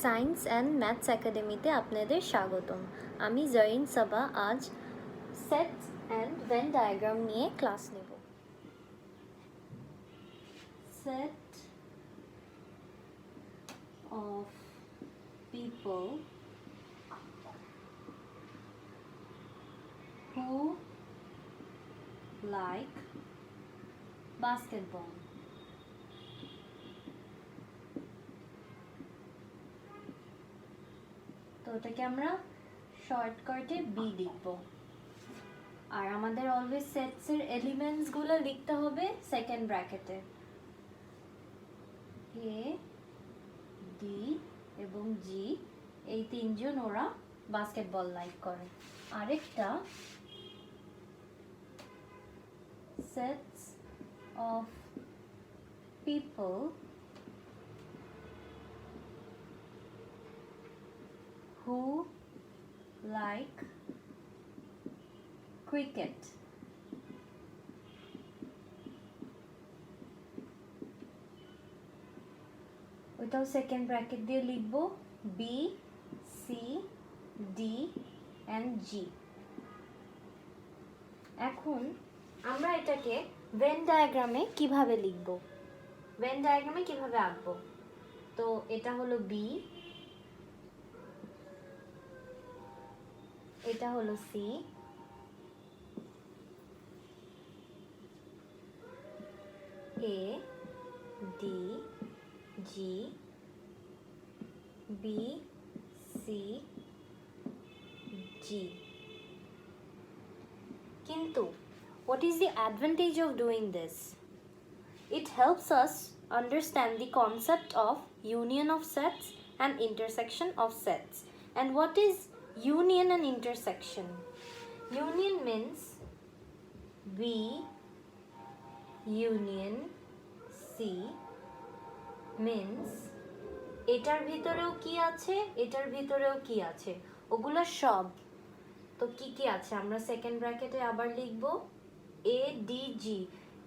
Science and maths একাডেমিতে আপনাদের স্বাগতম। আমি জরিন সাবা আজ সেটস অ্যান্ড ভেন ডায়াগ্রাম নিয়ে ক্লাস নেব। Set of people who like basketball. তো ওটাকে আমরা শর্টকাটে বি লিখব। আর আমাদের অলওয়েজ সেটসের এলিমেন্টসগুলো লিখতে হবে সেকেন্ড ব্র্যাকেটে। এ ডি এবং জি এই তিনজন ওরা বাস্কেটবল লাইক করে। আরেকটা sets of people who like cricket. ওইটাও সেকেন্ড ব্র্যাকেট দিয়ে লিখব বি সি ডি অ্যান্ড জি। এখন আমরা এটাকে ভেন ডায়াগ্রামে কিভাবে লিখব, ভেন ডায়াগ্রামে কিভাবে আঁকবো। তো এটা হলো বি, এটা হলো C, A D G, B C G. কিন্তু what is the advantage of doing this? It helps us understand the concept of union of sets and intersection of sets. And what is union and intersection? Union means B union C means এটার ভিতরেও কি আছে, এটার ভিতরেও কি আছে, ওগুলো সব। তো কি কি আছে আমরা সেকেন্ড ব্র্যাকেটে আবার লিখব A D G,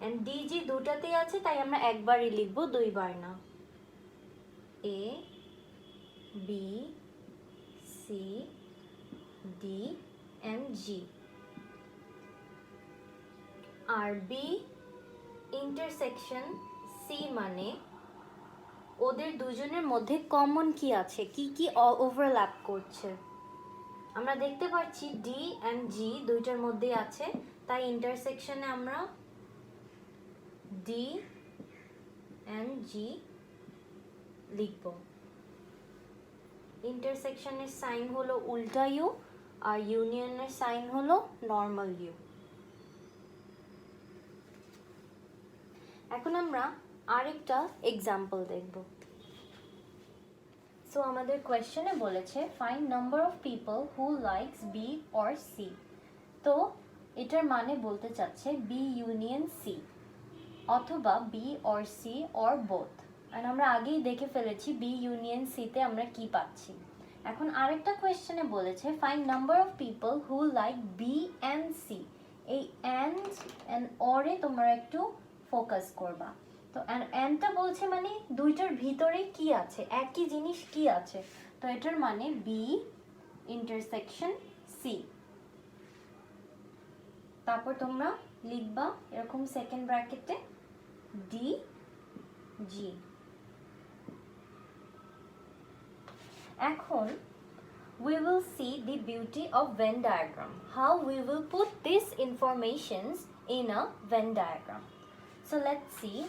and D G দুটাতেই আছে তাই আমরা একবারই লিখব, দুইবার না। A B C D and G. আর বি ইন্টারসেকশন সি মানে ওদের দুজনের মধ্যে কমন কি আছে, কি কি ওভারল্যাপ করছে। আমরা দেখতে পাচ্ছি ডি এন্ড জি দুইটার মধ্যে আছে, তাই ইন্টারসেকশনে আমরা ডি এন্ড জি লিখব। ইন্টারসেকশনের সাইন হলো উল্টা ইউ আর ইউনিয়নের সাইন হলো নর্মাল ইউ। এখন আমরা আরেকটা এক্সাম্পল দেখব। সো আমাদের কোয়েশ্চেনে বলেছে find number of people who likes B or C. তো এটার মানে বলতে চাচ্ছে বি ইউনিয়ন সি অথবা B or C or both. আর আমরা আগেই দেখে ফেলেছি বি ইউনিয়ন সিতে আমরা কি পাচ্ছি। এখন আরেকটা কোয়েশ্চেনে বলেছে find number of people who like B and C. এই অ্যান্ড অরে তোমরা একটু ফোকাস করবা। তো অ্যান্ডটা বলছে মানে দুইটার ভিতরে কি আছে, একই জিনিস কি আছে। তো এটার মানে বি ইন্টারসেকশন সি। তারপর তোমরা লিখবা এরকম সেকেন্ড ব্র্যাকেটে ডি জি। এখন we will see the beauty of Venn diagram, how we will put these informations in a Venn diagram. So let's see,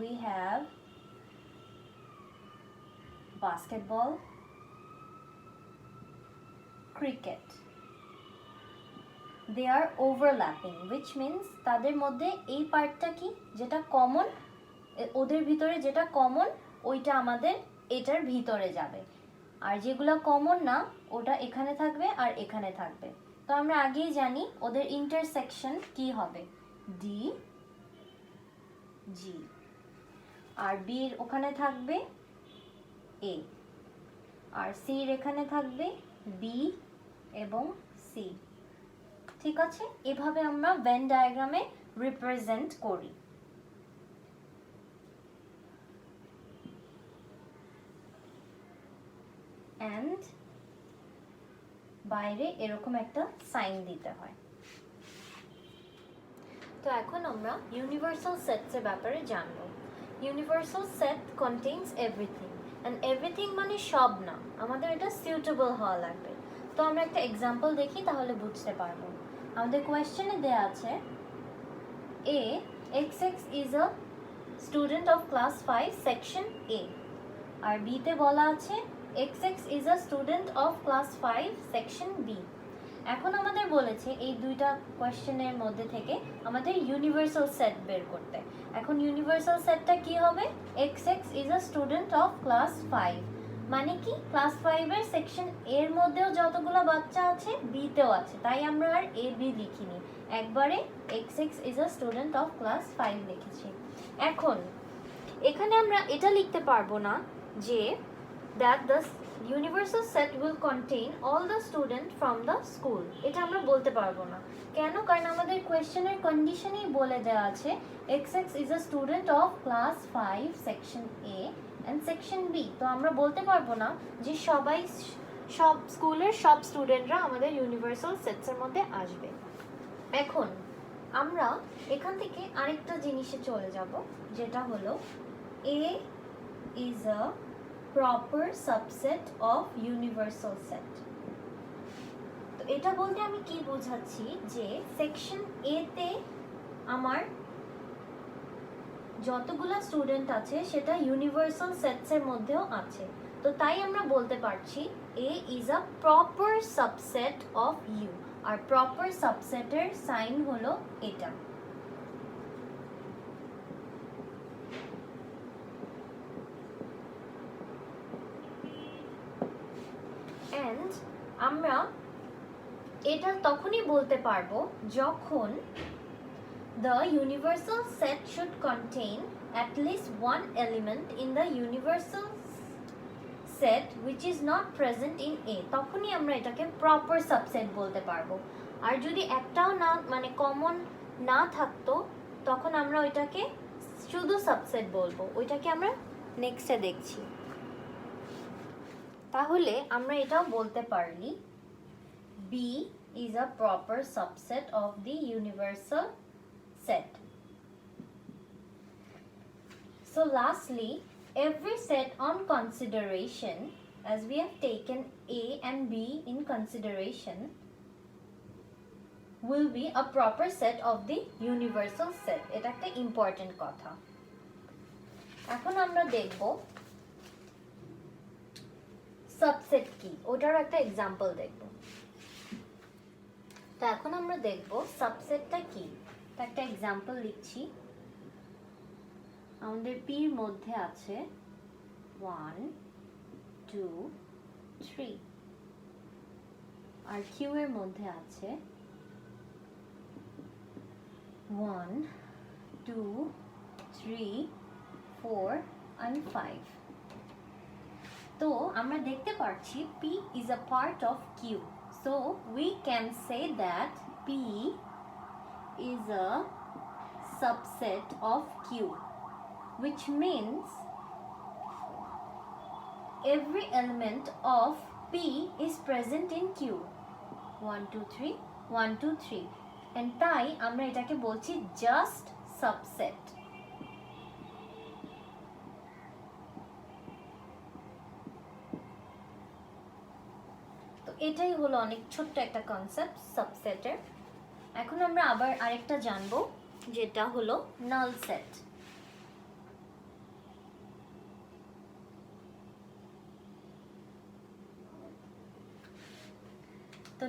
we have basketball, cricket. They are overlapping, which means তাদের মধ্যে এই পার্টটা কি যেটা common, ওদের ভিতরে যেটা common ওইটা আমাদের এটার ভিতরে যাবে, আর যেগুলো কমন না ওটা এখানে থাকবে আর এখানে থাকবে। তো আমরা আগেই জানি ওদের ইন্টারসেকশন কি হবে ডি জি, আর বির ওখানে থাকবে এ, আর সির এখানে থাকবে বি এবং সি। ঠিক আছে, এভাবে আমরা ভেন ডায়াগ্রামে রিপ্রেজেন্ট করি। অ্যান্ড বাইরে এরকম একটা সাইন দিতে হয়। তো এখন আমরা ইউনিভার্সাল সেটসের ব্যাপারে জানব। Universal set contains everything, and everything মানে সব না, আমাদের এটা সুইটেবল হওয়া লাগবে। তো আমরা একটা এক্সাম্পল দেখি, তাহলে বুঝতে পারবো। আমাদের কোয়েশ্চেনে দেয়া আছে A XX is a student of class 5 section A, আর বিতে বলা আছে XX is a student of class 5 section B. এখন আমাদের বলেছে এই দুইটা কোয়েশ্চেনের মধ্যে থেকে আমাদের ইউনিভার্সাল সেট বের করতে। এখন ইউনিভার্সাল সেটটা কি হবে? XX is a student of class 5, মানে কি ক্লাস 5 এর সেকশন এর মধ্যেও যতগুলো বাচ্চা আছে বিতেও আছে, তাই আমরা আর এ বি লিখিনি, একবারে XX is a student of class 5 লিখেছি। এখন এখানে আমরা এটা লিখতে পারবো না যে that the universal set will contain all the students from the school, এটা আমরা বলতে পারবো না। কেন? কারণ আমাদের কোয়েশ্চেনের কন্ডিশনেই বলে দেওয়া আছে XX is a student of class 5 section A and section B, তো আমরা বলতে পারবো না যে সব স্কুলের সব স্টুডেন্টরা আমাদের ইউনিভার্সাল সেটসের মধ্যে আসবে। এখন আমরা এখান থেকে আরেকটা জিনিসে চলে যাব, যেটা হলো A is a proper subset of universal set। তো এটা বলতে আমি কি বোঝাচ্ছি যে সেকশন এ তে আমার যতগুলা স্টুডেন্ট আছে সেটা ইউনিভার্সাল সেটস এর মধ্যেও আছে, তো তাই আমরা বলতে পারছি A is a proper subset of U, আর প্রপার সাবসেটের সাইন হলো এটা। and আমরা এটা তখনই বলতে পারবো যখন the universal set should contain at least one element in the universal set which is not present in A, তখনই আমরা এটাকে প্রপার সাবসেট বলতে পারবো। আর যদি একটাও না মানে কমন না থাকতো তখন আমরা ওইটাকে শুধু সাবসেট বলবো, ওইটাকে আমরা নেক্সটে দেখছি। তাহলে আমরা এটাও বলতে পারি B is a proper subset of the universal set. So lastly, every set on consideration, as we have taken A and B in consideration, will be a proper set of the universal set. এটা একটা important কথা। এখন আমরা দেখব subset কি, ওটার একটা example দেখব। তো এখন আমরা দেখব সাবসেটটা কি, একটা এক্সাম্পল লিখছি। আমাদের পি এর মধ্যে আছে 1 2 3, আর কিউ এর মধ্যে আছে 1 2 3 4 and 5। তো আমরা দেখতে পাচ্ছি P is a part of Q, so we can say that P is a subset of Q, which means every element of P is present in Q, 1 2 3 1 2 3, and তাই আমরা এটাকে বলছি just subset। এটাই হলো অনেক ছোট্ট একটা কনসেপ্ট সাবসেটের। এখন আমরা আবার আরেকটা জানবো, যেটা হলো নাল সেট। তো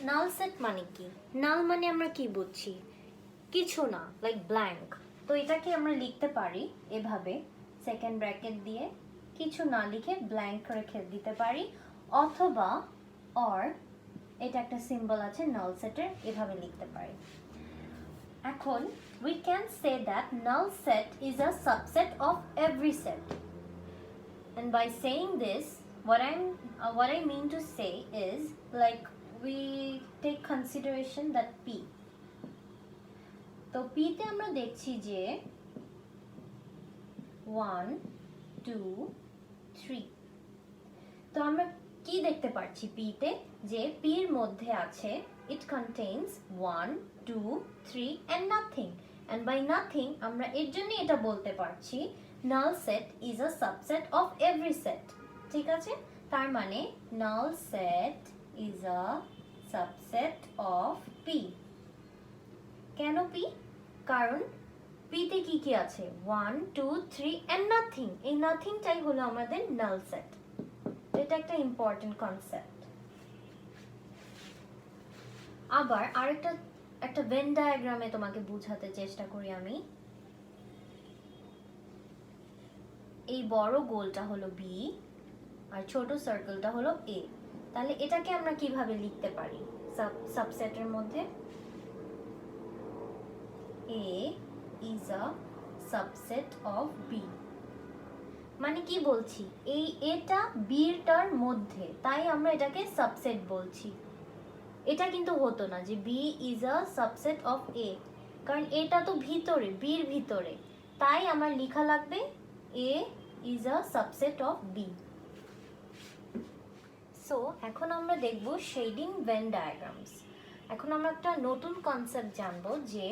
নাল সেট মানে কি? নাল মানে আমরা কি বুঝছি? কিছু না, লাইক ব্ল্যাঙ্ক। তো এটাকে আমরা লিখতে পারি এভাবে, সেকেন্ড ব্র্যাকেট দিয়ে কিছু না লিখে ব্ল্যাঙ্ক রেখে দিতে পারি, অথবা or এটা একটা সিম্বল আছে নাল সেটের, এভাবে লিখতে পারি। এখন we can say that null set is a subset of every set, and by saying this what I mean to say is, like, we take consideration that P, তো P তে আমরা দেখছি যে 1 2 3, তো আমরা কি দেখতে পাচ্ছি পিতে, যে পির মধ্যে আছে it contains 1 2 3 and nothing, and by nothing আমরা এর জন্য এটা বলতে পারছি null set is a subset of every set। ঠিক আছে, তার মানে null set is a subset of p। কেন p? কারণ পিতে কি কি আছে 1 2 3 and nothing, এই নাথিংটাই হলো আমাদের null set। এটা একটা ইম্পর্টেন্ট কনসেপ্ট। আবার একটা ভেন ডায়াগ্রামে তোমাকে বোঝাতে চেষ্টা করি আমি। এই বড় গোলটা হলো বি আর ছোট সার্কেলটা হলো এ। তাহলে এটাকে আমরা কিভাবে লিখতে পারি সাবসেটের মধ্যে? A is a subset of B. মানে কি বলছি, এই এটা বিটার মধ্যে, তাই আমরা এটাকে সাবসেট বলছি। এটা কিন্তু হতো না যে B is a subset of A, কারণ এটা তো ভিতরে, বির ভিতরে, তাই আমার লেখা লাগবে A is a subset of B. So এখন আমরা দেখব শেডিং ভেন ডায়াগ্রামস। এখন আমরা একটা নতুন কনসেপ্ট জানবো যে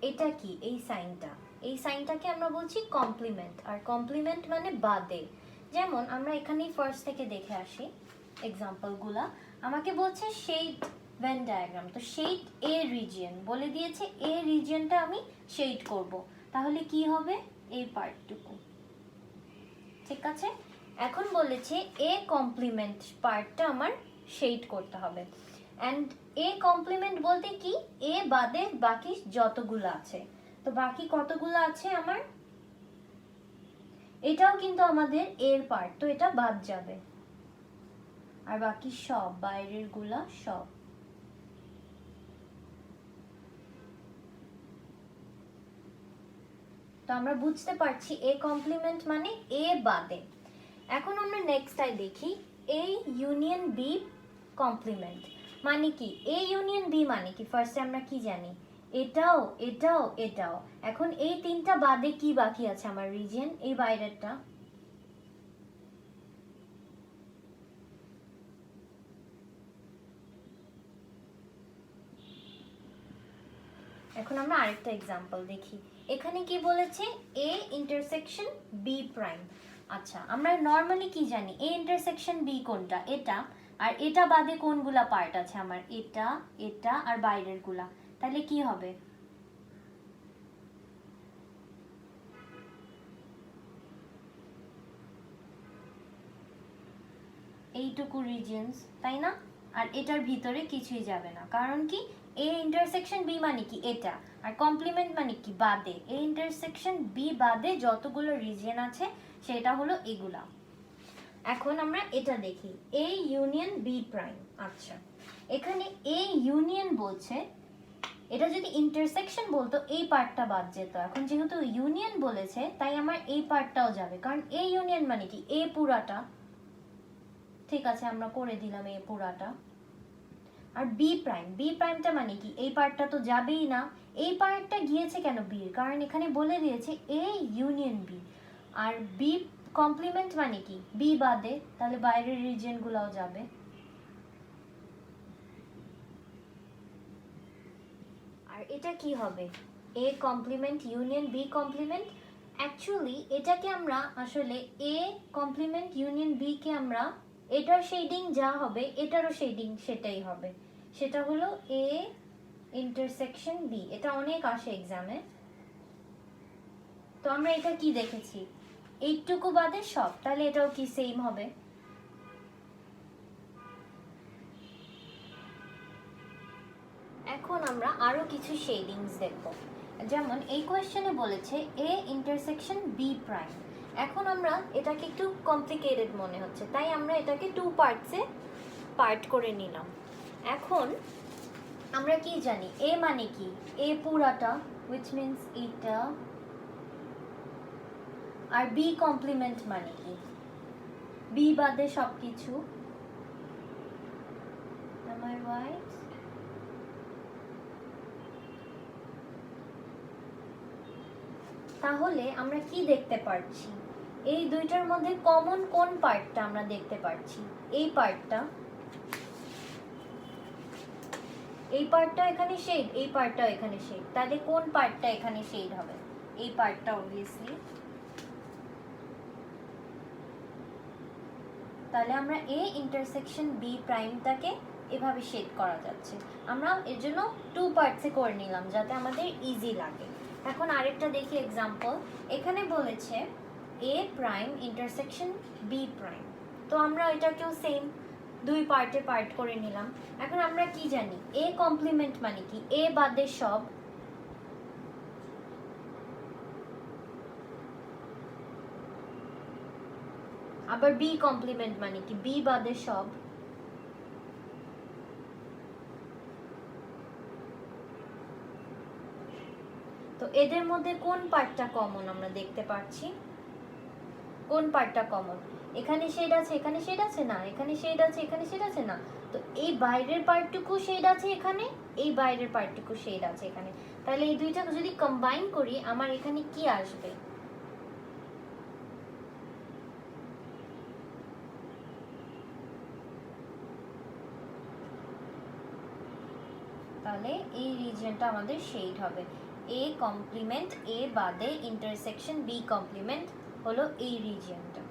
এটা কি, এই সাইনটাকে আমরা বলছি কমপ্লিমেন্ট। আর কমপ্লিমেন্ট মানে বাদে। যেমন আমরা এখানেই ফার্স্ট থেকে দেখে আসি এক্সাম্পলগুলা। আমাকে বলছে শেড ভেন ডায়াগ্রাম, তো শেড এ রিজিয়ন বলে দিয়েছে, এ রিজিয়নটা আমি শেড করব, তাহলে কি হবে এই পার্টটুকু। ঠিক আছে, এখন বলেছে এ কমপ্লিমেন্ট পার্টটা আমার শেড করতে হবে। অ্যান্ড এ কমপ্লিমেন্ট বলতে কি, এ বাদে বাকি যতগুলো আছে। তো বাকি কতগুলো আছে আমার, এটাও কিন্তু আমাদের এর পার্ট, তো এটা বাদ যাবে। আর বাকি সব বাইরের গুলা সব। তো আমরা বুঝতে পারছি এ কমপ্লিমেন্ট মানে এ বাদে। এখন আমরা নেক্সটটাই দেখি এ ইউনিয়ন বি কমপ্লিমেন্ট মানে কি। এ ইউনিয়ন বি মানে কি, ফার্স্টে আমরা কি জানি, এটাও এটাও এটাও। এখন এই তিনটা বাদে কি বাকি আছে আমার রিজিয়ন, এই বাইরেরটা। এখন আমরা আরেকটা এক্সাম্পল দেখি। এখানে কি বলেছে, এ ইন্টারসেকশন বি প্রাইম। আচ্ছা, আমরা নর্মালি কি জানি, এ ইন্টারসেকশন বি কোনটা, এটা। আর এটা বাদে কোনগুলা পার্ট আছে আমার, এটা এটা আর বাইরের গুলা। তাহলে কি হবে, এইটুকু রিজিয়নস, তাই না? আর এটার ভিতরে কিছুই যাবে না, কারণ কি এ ইন্টারসেকশন বি মানে কি এটা, আর কমপ্লিমেন্ট মানে কি বাদে। এ ইন্টারসেকশন বি বাদে যতগুলো রিজিয়ন আছে সেটা হলো এগুলা। এখন আমরা এটা দেখি, এ ইউনিয়ন বি প্রাইম। আচ্ছা, এখানে এ ইউনিয়ন বলছে, এটা যদি ইন্টারসেকশন বলতো এই পার্টটা বাদ যেত। এখন যেহেতু ইউনিয়ন বলেছে তাই আমার এই পার্টটাও যাবে, কারণ এ ইউনিয়ন মানে কি এ পুরাটা। ঠিক আছে, আমরা করে দিলাম এ পুরাটা। আর বি প্রাইমটা মানে কি, এই পার্টটা তো যাবেই না। এই পার্টটা গিয়েছে কেন বির, কারণ এখানে বলে দিয়েছে এ ইউনিয়ন বি। আর বি কমপ্লিমেন্ট মানে কি বি বাদে, তাহলে বাইরের রিজিয়ন গুলাও যাবে। আর এটা কি হবে, A complement union B complement. Actually এটাকে আমরা আসলে এ কমপ্লিমেন্ট ইউনিয়ন বি কে আমরা, এটার শেডিং যা হবে এটারও শেডিং সেটাই হবে। সেটা হলো এ ইন্টারসেকশন বি। এটা অনেক আসে এক্সামে। তো আমরা এটা কি দেখেছি, এইটুকু বাদে সব, তাহলে এটাও কি সেম হবে। এখন আমরা আরো কিছু শেডিংস দেখব। যেমন এই কোয়েশ্চেনে বলেছে এ ইন্টারসেকশন বি প্রাইম। এখন আমরা এটাকে একটু কমপ্লিকেটেড মনে হচ্ছে, তাই আমরা এটাকে টু পার্টসে পার্ট করে নিলাম। এখন আমরা কি জানি, এ মানে কি এ পুরাটা, which means এটা। আর বি কমপ্লিমেন্ট মানে কি বি বাদে সবকিছু। Am I right? তাহলে আমরা কি দেখতে পাচ্ছি, এই দুইটার মধ্যে কমন কোন পার্টটা আমরা দেখতে পাচ্ছি? এই পার্টটা, এই পার্টটা এখানে শেড, এই পার্টটাও এখানে শেড, তাহলে কোন পার্টটা এখানে শেড হবে? এই পার্টটা অবভিয়াসলি। তাহলে আমরা এ ইন্টারসেকশন বি প্রাইমটাকে এভাবে শেড করা যাচ্ছে। আমরা এর জন্য টু পার্টসে করে নিলাম যাতে আমাদের ইজি লাগে। এখন আরেকটা দেখি এক্সাম্পল। এখানে বলেছে এ প্রাইম ইন্টারসেকশন বি প্রাইম, তো আমরা এটাকেও সেম দুই পার্টে পার্ট করে নিলাম। এখন আমরা কি জানি এ কমপ্লিমেন্ট মানে কি? এ বাদে সব। আবার বি কমপ্লিমেন্ট মানে কি? বি বাদে সব। তো এদের মধ্যে কোন পার্টটা কমন আমরা দেখতে পাচ্ছি? কোন পার্টটা কমন? এখানে শেড আছে, এখানে শেড আছে না, এখানে শেড আছে, এখানে শেড আছে না। তো এই বাইরের পার্টটুকু শেড আছে এখানে, এই বাইরের পার্টটুকু শেড আছে এখানে। তাহলে এই দুইটা যদি কম্বাইন করি আমার এখানে কি আসবে? তাহলে এই রিজিয়নটা আমাদের শেড হবে। এ কমপ্লিমেন্ট এ বাদে ইন্টারসেকশন বি কমপ্লিমেন্ট হলো এই রিজিয়নটা।